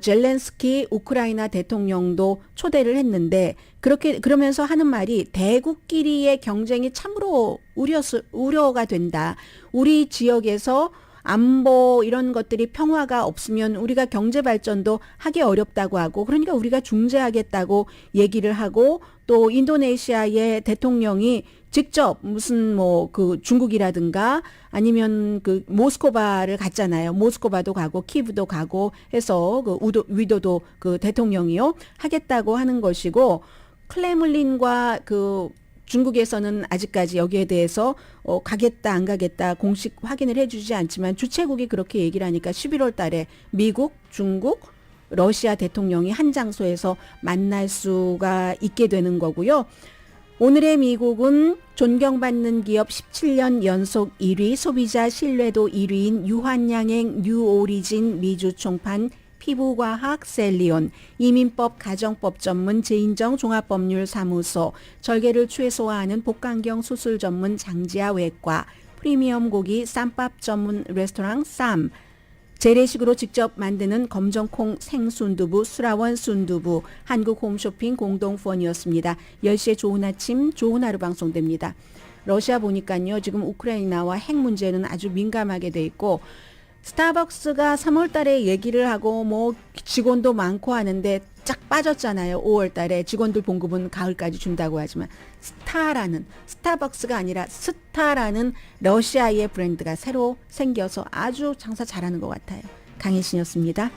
젤렌스키 우크라이나 대통령도 초대를 했는데 그러면서 하는 말이 대국끼리의 경쟁이 참으로 우려가 된다. 우리 지역에서 안보 이런 것들이 평화가 없으면 우리가 경제 발전도 하기 어렵다고 하고 그러니까 우리가 중재하겠다고 얘기를 하고 또 인도네시아의 대통령이 직접 무슨 뭐 그 중국이라든가 아니면 그 모스크바를 갔잖아요. 모스크바도 가고 키브도 가고 해서 그 위도도 그 대통령이요 하겠다고 하는 것이고 클레물린과 그 중국에서는 아직까지 여기에 대해서 가겠다 안 가겠다 공식 확인을 해주지 않지만 주최국이 그렇게 얘기를 하니까 11월 달에 미국, 중국, 러시아 대통령이 한 장소에서 만날 수가 있게 되는 거고요. 오늘의 미국은 존경받는 기업 17년 연속 1위, 소비자 신뢰도 1위인 유한양행 뉴오리진 미주 총판 피부과학 셀리온, 이민법 가정법 전문 제인정 종합법률사무소, 절개를 최소화하는 복강경 수술 전문 장지아 외과, 프리미엄 고기 쌈밥 전문 레스토랑 쌈, 재래식으로 직접 만드는 검정콩 생순두부 수라원 순두부, 한국 홈쇼핑 공동후원이었습니다. 10시에 좋은 아침 좋은 하루 방송됩니다. 러시아 보니까요, 지금 우크라이나와 핵 문제는 아주 민감하게 돼 있고, 스타벅스가 3월 달에 얘기를 하고 뭐 직원도 많고 하는데 쫙 빠졌잖아요. 5월 달에 직원들 봉급은 가을까지 준다고 하지만 스타벅스가 아니라 스타라는 러시아의 브랜드가 새로 생겨서 아주 장사 잘하는 것 같아요. 강혜신이었습니다.